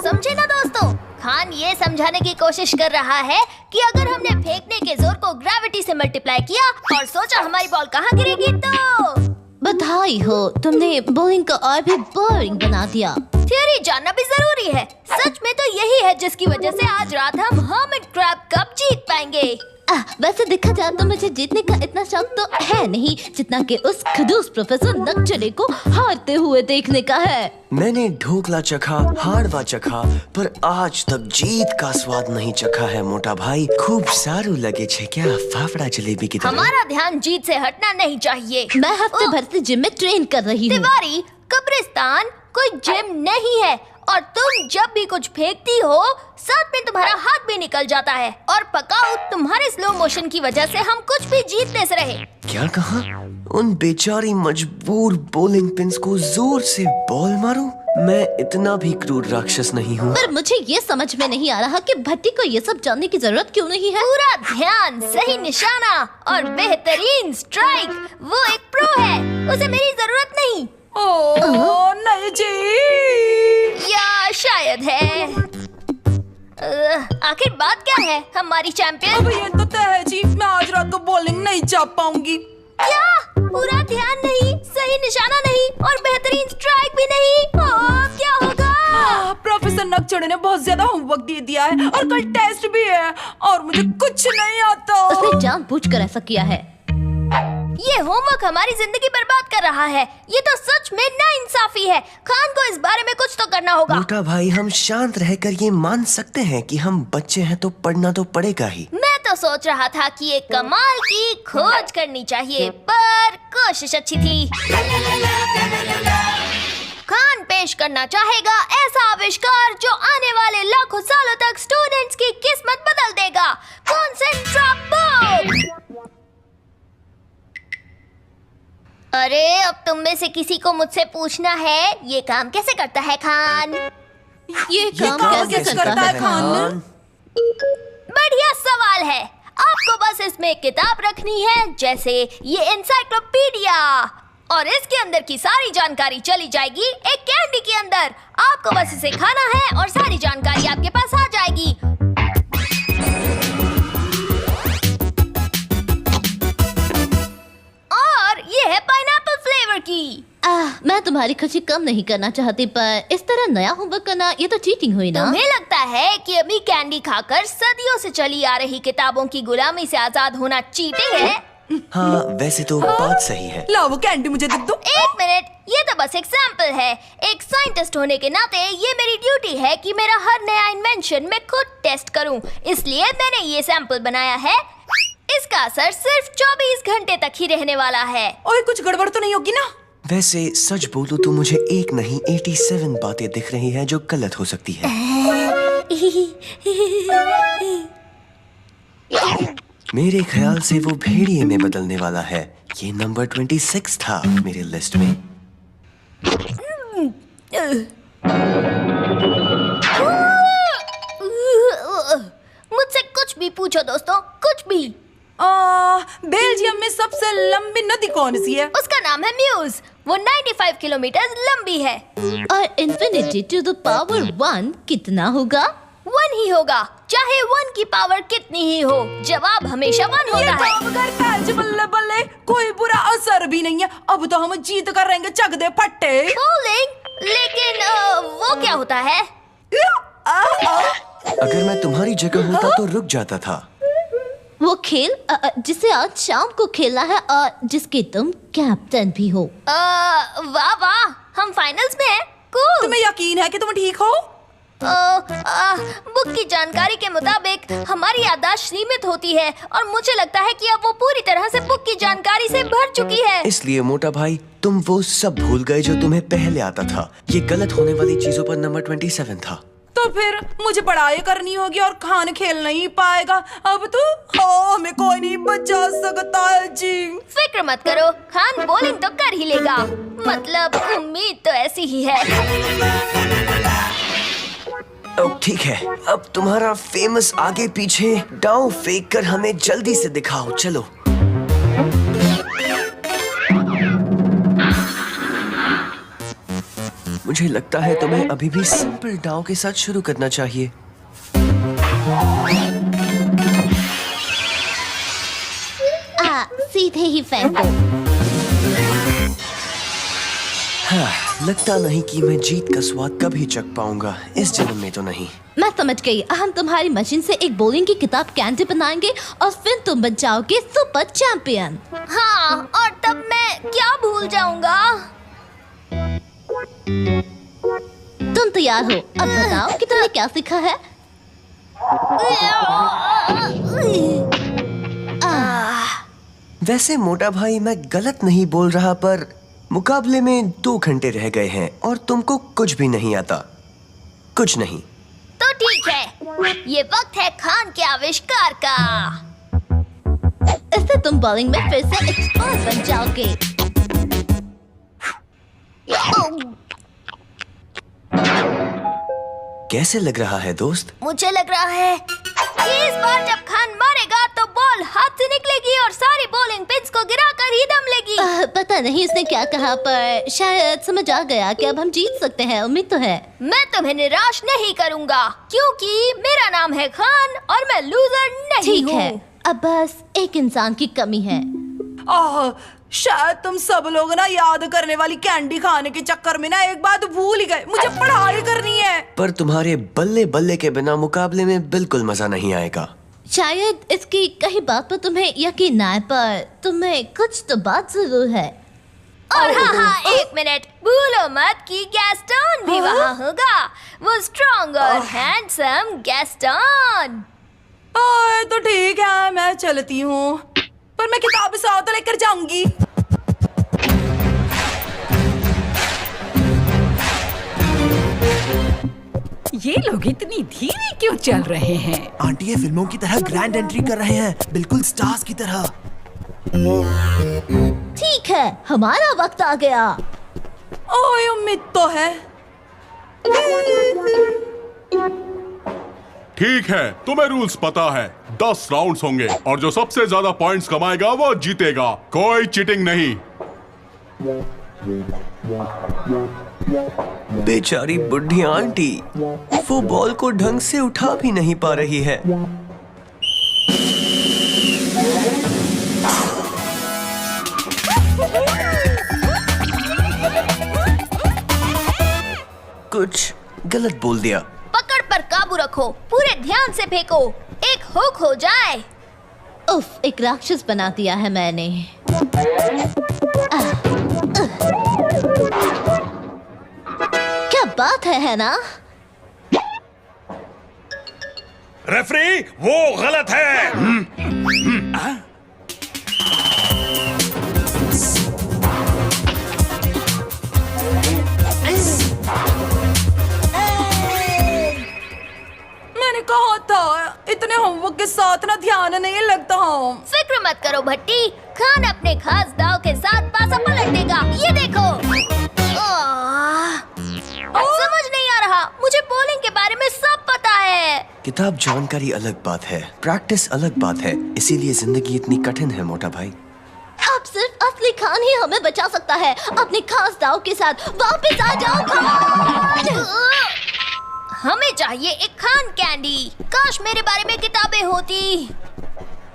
समझे ना दोस्तों, खान ये समझाने की कोशिश कर रहा है कि अगर हमने फेंकने के जोर को ग्रेविटी से मल्टीप्लाई किया और सोचा हमारी बॉल कहाँ गिरेगी तो बधाई हो, तुमने बॉलिंग को और भी बोरिंग बना दिया। थियरी जानना भी जरूरी है। सच में तो यही है जिसकी वजह से आज रात हम हर्मिट क्रैब कप जीत पाएंगे। वैसे देखा जाए तो मुझे जीतने का इतना शौक तो है नहीं जितना कि उस खडूस प्रोफेसर नकचले को हारते हुए देखने का है। मैंने ढोकला चखा, हाड़वा चखा, पर आज तक जीत का स्वाद नहीं चखा है मोटा भाई। खूब सारू लगे छे क्या फाफड़ा जलेबी की तरह। हमारा ध्यान जीत से हटना नहीं चाहिए। मैं हफ्ते भर से जिम में ट्रेन कर रही हूँ। तिवारी, कब्रिस्तान कोई जिम नहीं है और तुम जब भी कुछ फेंकती हो साथ में तुम्हारा हाथ भी निकल जाता है। और पकाओ, तुम्हारे स्लो मोशन की वजह से हम कुछ भी जीतने से रहे। क्या कहा? उन बेचारी मजबूर बॉलिंग पिन्स को जोर से बॉल मारूं? मैं इतना भी क्रूर राक्षस नहीं हूँ। पर मुझे ये समझ में नहीं आ रहा कि भट्टी को ये सब जानने की जरूरत क्यों नहीं है। पूरा ध्यान, सही निशाना और बेहतरीन स्ट्राइक। वो एक प्रो है, उसे मेरी जरूरत नहीं। ओह नहीं जी, या शायद है। आखिर बात क्या है हमारी चैंपियन? अब ये तो तय है जी, मैं आज रात को बॉलिंग नहीं चाप पाऊंगी। क्या? पूरा ध्यान नहीं, सही निशाना नहीं और बेहतरीन स्ट्राइक भी नहीं। क्या होगा? प्रोफेसर नकचड़े ने बहुत ज्यादा होमवर्क दे दिया है और कल टेस्ट भी है और मुझे कुछ नहीं आता। उसने जानबूझकर ऐसा किया है। ये होमवर्क हमारी जिंदगी बर्बाद कर रहा है। ये तो सच में नाइंसाफी है। खान को इस बारे में कुछ तो करना होगा। मोटा भाई, हम शांत रहकर ये मान सकते हैं कि हम बच्चे हैं तो पढ़ना तो पड़ेगा ही। मैं तो सोच रहा था कि एक कमाल की खोज करनी चाहिए, पर कोशिश अच्छी थी। खान पेश करना चाहेगा ऐसा आविष्कार जो आने वाले लाखों सालों तक स्टूडेंट्स की किस्मत बदल देगा। Concentrate book. अरे अब तुम में से किसी को मुझसे पूछना है, ये काम कैसे करता है खान? ये काम कैसे करता है खान? बढ़िया सवाल है। आपको बस इसमें एक किताब रखनी है, जैसे ये एनसाइक्लोपीडिया, और इसके अंदर की सारी जानकारी चली जाएगी एक कैंडी के अंदर। आपको बस इसे खाना है और सारी जानकारी आपके पास आ जाएगी। और ये है पाइनएप्पल फ्लेवर की। मैं तुम्हारी खुशी कम नहीं करना चाहती, पर इस तरह नया होमवर्क करना ये तो चीटिंग हुई ना। तुम्हें लगता है कि अभी कैंडी खाकर सदियों से चली आ रही किताबों की गुलामी से आजाद होना चीटिंग है? हाँ, वैसे तो बात सही है। लाओ वो कैंडी मुझे दे दो। एक मिनट, ये तो बस एक सैंपल है। एक साइंटिस्ट होने के नाते ये मेरी ड्यूटी है कि मेरा हर नया इन्वेंशन मैं खुद टेस्ट करूं। इसलिए मैंने ये सैंपल बनाया है। इसका असर सिर्फ 24 घंटे तक ही रहने वाला है। और कुछ गड़बड़ तो नहीं होगी ना? वैसे सच बोलूं तो मुझे एक नहीं 87 बातें दिख रही हैं जो गलत हो सकती है। मेरे ख्याल से वो भेड़िए में बदलने वाला है। ये नंबर 26 था मेरे लिस्ट में। मुझसे कुछ भी पूछो दोस्तों, कुछ भी। बेल्जियम में सबसे लंबी नदी कौन सी है? उसका नाम है म्यूज। वो 95 किलोमीटर लंबी है। और इन्फिनिटी टू द पावर 1 कितना होगा? 1 ही होगा, चाहे 1 की पावर कितनी ही हो। जवाब हमेशा 1 होता है। काम करता है जी, बल्ले बल्ले, कोई बुरा असर भी नहीं है। अब तो हम जीत कर रहेंगे चक दे फट्टे। बॉलिंग? लेकिन वो क्या होता है? अगर मैं तुम्हारी जगह होता तो रुक जाता था। वो खेल जिसे आज शाम को खेलना है और जिसके तुम कैप्टन भी हो। वाह वाह, हम फाइनल्स में हैं। कूल। तुम्हें यकीन है कि तुम ठीक हो? बुक की जानकारी के मुताबिक हमारी याददाश्त सीमित होती है और मुझे लगता है कि अब वो पूरी तरह से बुक की जानकारी से भर चुकी है। इसलिए मोटा भाई, तुम वो सब भूल गए जो तुम्हें पहले आता था। ये गलत होने वाली चीजों पर नंबर 27 था। तो फिर मुझे पढ़ाई करनी होगी और खान खेल नहीं पाएगा। अब तो हमें कोई नहीं बचा सकता है जी। फिक्र मत करो, खान बॉलिंग तो कर ही लेगा। मतलब उम्मीद तो ऐसी ही है। ठीक है, अब तुम्हारा फेमस आगे पीछे डाउ फेंक कर हमें जल्दी से दिखाओ। चलो। मुझे लगता है तुम्हें अभी भी सिंपल डाउ के साथ शुरू करना चाहिए। सीधे ही फेंको। हाँ, लगता नहीं कि मैं जीत का स्वाद कभी चख पाऊंगा, इस जन्म में तो नहीं। मैं समझ गई। हम तुम्हारी मशीन से एक बॉलिंग की किताब कैंडी बनाएंगे और फिर तुम बन जाओगे सुपर चैंपियन। हाँ, और तब मैं क्या भूल जाऊंगा। तुम तैयार हो? अब बताओ कि तुमने क्या सीखा है। वैसे मोटा भाई, मैं गलत नहीं बोल रहा, पर मुकाबले में 2 घंटे रह गए हैं और तुमको कुछ भी नहीं आता। कुछ नहीं। तो ठीक है, ये वक्त है खान के आविष्कार का। इससे तुम बॉलिंग में फिर से एक्सपर्ट बन जाओगे। कैसे लग रहा है दोस्त? मुझे लग रहा है कि इस बार जब खान मारेगा तो बॉल हाथ से निकलेगी और सारी बॉलिंग पिच को गिराकर ही दम लेगी। पता नहीं उसने क्या कहा, पर शायद समझ आ गया कि अब हम जीत सकते हैं। उम्मीद तो है। मैं तुम्हें निराश नहीं करूंगा क्योंकि मेरा नाम है खान और मैं लूजर नहीं ठीक हूँ। है, अब बस एक इंसान की कमी है। शायद तुम सब लोग ना याद करने वाली कैंडी खाने के चक्कर में ना एक बात भूल ही गए। मुझे पढ़ाई करनी है। पर तुम्हारे बल्ले बल्ले के बिना मुकाबले में बिल्कुल मजा नहीं आएगा। शायद इसकी कई बात पर तुम्हें यकीन ना आए, पर तुम्हें कुछ तो बात जरूर है। और हाँ, एक मिनट, भूलो मत कि गैस्टन भी वहाँ होगा। वो स्ट्रॉन्ग और हैंडसम गैस्टन। तो ठीक है, मैं चलती हूँ, पर मैं किताब साथ लेकर जाऊंगी। ये लोग इतनी धीरे क्यों चल रहे हैं? आंटी ये फिल्मों की तरह ग्रैंड एंट्री कर रहे हैं, बिल्कुल स्टार्स की तरह। ठीक है, हमारा वक्त आ गया। ओए, उम्मीद तो है। ठीक है, तुम्हें रूल्स पता है। 10 राउंड्स होंगे और जो सबसे ज्यादा पॉइंट्स कमाएगा वो जीतेगा। कोई चीटिंग नहीं। बेचारी बुढ़ी आंटी, वो बॉल को ढंग से उठा भी नहीं पा रही है। कुछ गलत बोल दिया। पकड़ पर काबू रखो, पूरे ध्यान से फेंको, एक हुक हो जाए। उफ, एक राक्षस बना दिया है मैंने। क्या बात है ना? रेफरी, वो गलत है। मैंने कहा था इतने होमवर्क के साथ ना ध्यान नहीं लगता। फिक्र मत करो भट्टी, खान अपने खास दाव के साथ पासा पलट देगा। ये देखो। समझ नहीं आ रहा, मुझे बॉलिंग के बारे में सब पता है। किताब जानकारी अलग बात है, प्रैक्टिस अलग बात है, इसीलिए जिंदगी इतनी कठिन है मोटा भाई। अब सिर्फ असली खान ही हमें बचा सकता है। अपने खास दाव के साथ वापस आ जाओ खान। हमें चाहिए एक खान कैंडी। काश मेरे बारे में किताबें होती।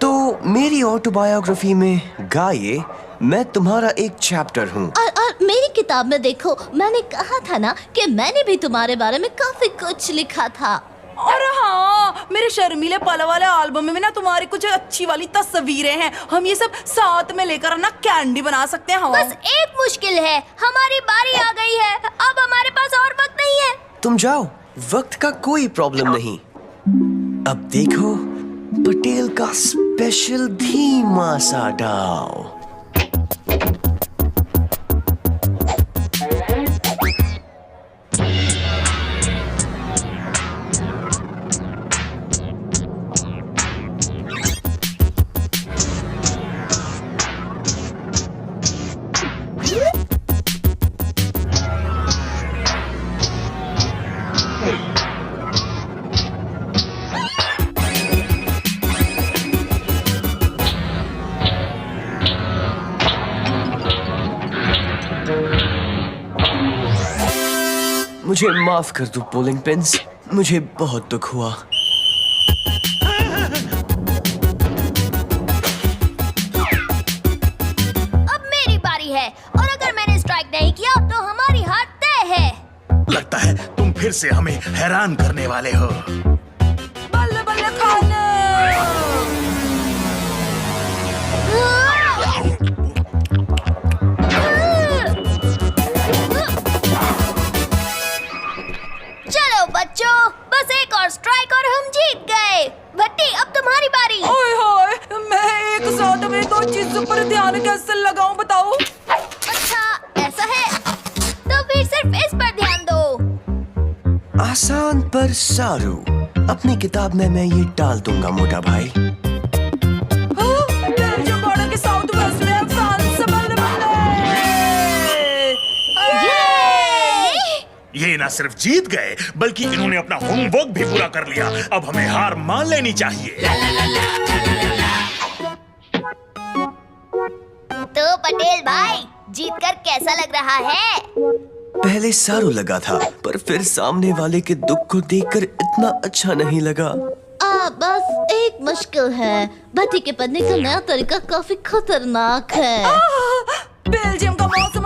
तो मेरी ऑटोबायोग्राफी में गाये, मैं तुम्हारा एक चैप्टर हूँ। और मेरी किताब में देखो, मैंने कहा था ना कि मैंने भी तुम्हारे बारे में काफी कुछ लिखा था। और हाँ, मेरे शर्मीले पल वाले एल्बम में ना तुम्हारी कुछ अच्छी वाली तस्वीरें हैं। हम ये सब साथ में लेकर ना कैंडी बना सकते हैं। बस एक मुश्किल है, हमारी बारी आ गई है। अब हमारे पास और वक्त नहीं है। तुम जाओ, वक्त का कोई प्रॉब्लम नहीं। अब देखो पटेल का स्पेशल धीमा सा डाव। मुझे माफ कर दो पोलिंग पिन्स, मुझे बहुत दुख हुआ। अब मेरी बारी है और अगर मैंने स्ट्राइक नहीं किया तो हमारी हार तय है। लगता है तुम फिर से हमें हैरान करने वाले हो। बल्ले बल्ले खाने। चलो बच्चों, बस एक और स्ट्राइक और हम जीत गए। भट्टी अब तुम्हारी बारी। ओए होए, मैं एक साथ में दो चीजों पर ध्यान कैसे लगाऊं बताओ? अच्छा ऐसा है, तो फिर सिर्फ इस पर ध्यान दो। आसान पर सारू, अपनी किताब में मैं ये डाल दूंगा मोटा भाई। बेल्जियम बॉर्डर के साउथ वेस्ट में फ्रांस से बल्ले ये ना सिर्फ जीत गए बल्कि इन्होंने अपना होमवर्क भी पूरा कर लिया। अब हमें हार मान लेनी चाहिए। तो पटेल भाई, जीतकर कैसा लग रहा है? पहले सारू लगा था, पर फिर सामने वाले के दुख को देखकर इतना अच्छा नहीं लगा। बस एक मुश्किल है, भट्टी के पढ़ने का नया तरीका काफी खतरनाक है। बेल्जियम का मौसम